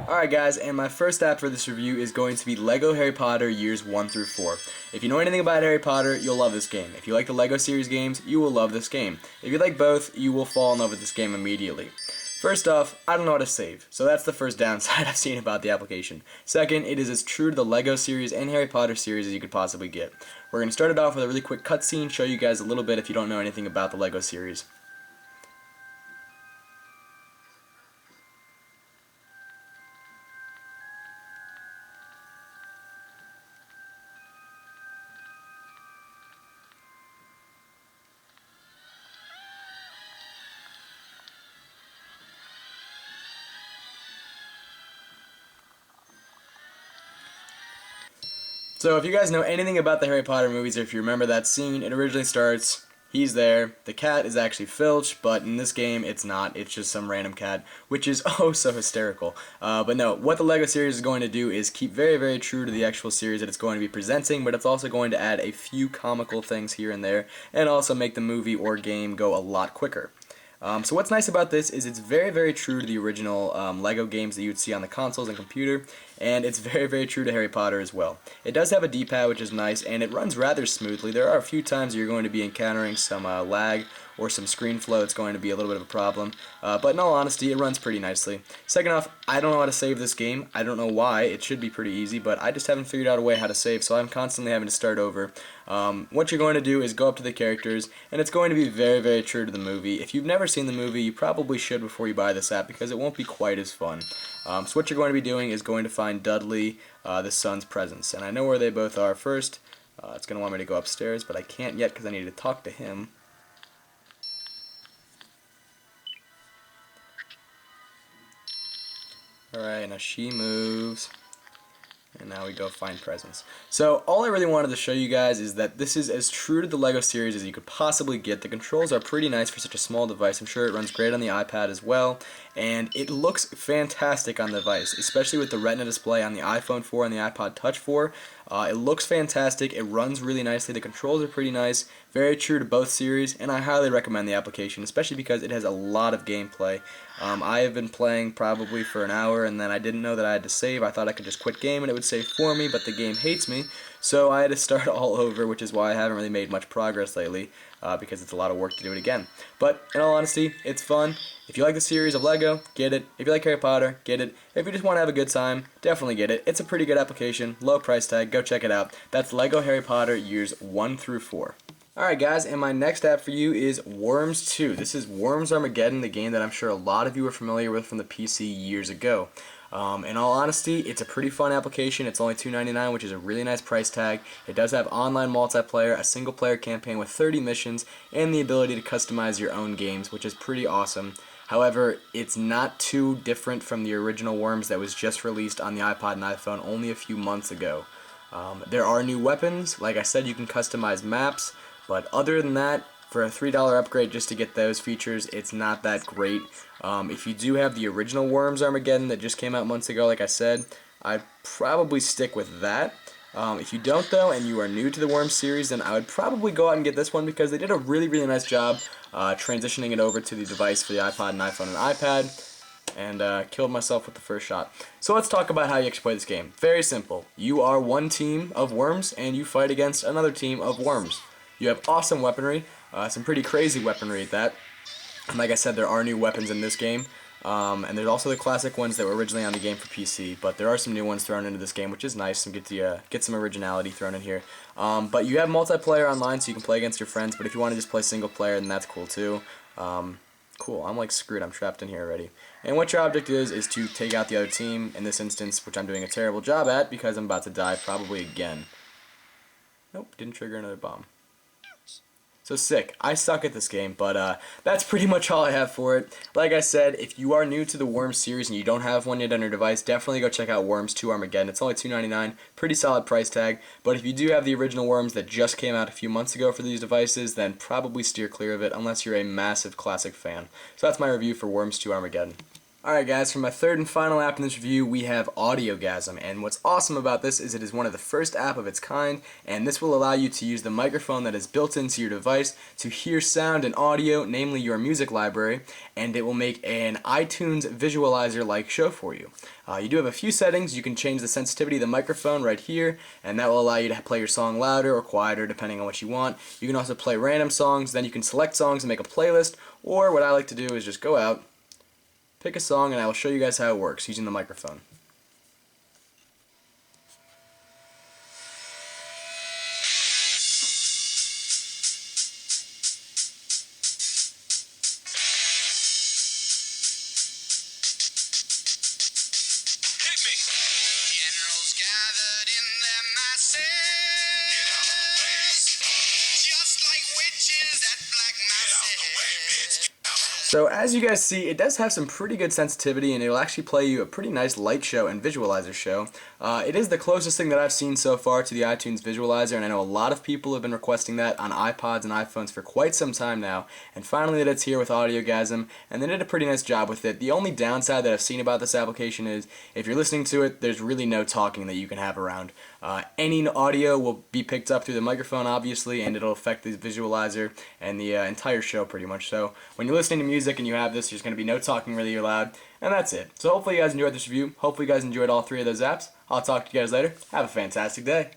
Alright guys, and my first app for this review is going to be LEGO Harry Potter Years 1 through 4. If you know anything about Harry Potter, you'll love this game. If you like the LEGO series games, you will love this game. If you like both, you will fall in love with this game immediately. First off, I don't know how to save, so that's the first downside I've seen about the application. Second, it is as true to the LEGO series and Harry Potter series as you could possibly get. We're going to start it off with a really quick cutscene, show you guys a little bit if you don't know anything about the LEGO series. So if you guys know anything about the Harry Potter movies, or if you remember that scene, it originally starts, he's there, the cat is actually Filch, but in this game it's not, it's just some random cat, which is oh so hysterical. But no, what the LEGO series is going to do is keep very true to the actual series that it's going to be presenting, but it's also going to add a few comical things here and there, and also make the movie or game go a lot quicker. So what's nice about this is it's very true to the original LEGO games that you would see on the consoles and computer, and it's very true to Harry Potter as well. It does have a D-pad, which is nice, and it runs rather smoothly. There are a few times you're going to be encountering some lag or some screen flow. It's going to be a little bit of a problem, but in all honesty, it runs pretty nicely. Second off, I don't know how to save this game. I don't know why. It should be pretty easy, but I just haven't figured out a way how to save, so I'm constantly having to start over. What you're going to do is go up to the characters, and it's going to be very true to the movie. If you've never seen the movie, you probably should before you buy this app, because it won't be quite as fun. So what you're going to be doing is going to find Dudley, the son's presents, and I know where they both are first. It's going to want me to go upstairs, but I can't yet because I need to talk to him. Alright, now she moves, and now we go find presents. So all I really wanted to show you guys is that this is as true to the LEGO series as you could possibly get. The controls are pretty nice for such a small device. I'm sure it runs great on the iPad as well, and it looks fantastic on the device, especially with the Retina display on the iPhone 4 and the iPod Touch 4. It looks fantastic, it runs really nicely, the controls are pretty nice, very true to both series, and I highly recommend the application, especially because it has a lot of gameplay. I have been playing probably for an hour, and then I didn't know that I had to save. I thought I could just quit game and it would save for me, but the game hates me, so I had to start all over, which is why I haven't really made much progress lately, because it's a lot of work to do it again. But in all honesty, it's fun. If you like the series of LEGO, get it. If you like Harry Potter, get it. If you just want to have a good time, definitely get it. It's a pretty good application, low price tag, go check it out. That's LEGO Harry Potter Years 1 through 4. Alright guys, and my next app for you is Worms 2. This is Worms Armageddon, the game that I'm sure a lot of you are familiar with from the PC years ago. In all honesty, it's a pretty fun application. It's only $2.99, which is a really nice price tag. It does have online multiplayer, a single player campaign with 30 missions, and the ability to customize your own games, which is pretty awesome. However, it's not too different from the original Worms that was just released on the iPod and iPhone only a few months ago. There are new weapons. Like I said, you can customize maps, but other than that, for a $3 upgrade just to get those features, it's not that great. If you do have the original Worms Armageddon that just came out months ago, like I said, I'd probably stick with that. If you don't though, and you are new to the Worms series, then I would probably go out and get this one because they did a really nice job transitioning it over to the device for the iPod and iPhone and iPad, and killed myself with the first shot. So let's talk about how you actually play this game. Very simple. You are one team of worms, and you fight against another team of worms. You have awesome weaponry, some pretty crazy weaponry at that. And like I said, there are new weapons in this game. And there's also the classic ones that were originally on the game for PC, but there are some new ones thrown into this game, which is nice and get some originality thrown in here. But you have multiplayer online, so you can play against your friends, but if you want to just play single player, then that's cool too. Cool, I'm like screwed, I'm trapped in here already. And what your object is to take out the other team, in this instance, which I'm doing a terrible job at because I'm about to die probably again. Nope, didn't trigger another bomb. So sick. I suck at this game, but that's pretty much all I have for it. Like I said, if you are new to the Worms series and you don't have one yet on your device, definitely go check out Worms 2 Armageddon. It's only $2.99, pretty solid price tag. But if you do have the original Worms that just came out a few months ago for these devices, then probably steer clear of it unless you're a massive classic fan. So that's my review for Worms 2 Armageddon. Alright guys, for my third and final app in this review, we have Audiogasm, and what's awesome about this is it is one of the first app of its kind, and this will allow you to use the microphone that is built into your device to hear sound and audio, namely your music library, and it will make an iTunes visualizer-like show for you. You do have a few settings. You can change the sensitivity of the microphone right here, and that will allow you to play your song louder or quieter depending on what you want. You can also play random songs, then you can select songs and make a playlist, or what I like to do is just go out, pick a song, and I will show you guys how it works using the microphone. Generals gathered in their masses, just like witches at black masses. So as you guys see, it does have some pretty good sensitivity, and it will actually play you a pretty nice light show and visualizer show. It is the closest thing that I've seen so far to the iTunes visualizer, and I know a lot of people have been requesting that on iPods and iPhones for quite some time now, and finally that it's here with Audiogasm, and they did a pretty nice job with it. The only downside that I've seen about this application is if you're listening to it, there's really no talking that you can have around. Any audio will be picked up through the microphone, obviously, and it'll affect the visualizer and the entire show pretty much. So when you're listening to music and you have this, there's going to be no talking really loud, and that's it. So hopefully you guys enjoyed this review. Hopefully you guys enjoyed all three of those apps. I'll talk to you guys later. Have a fantastic day.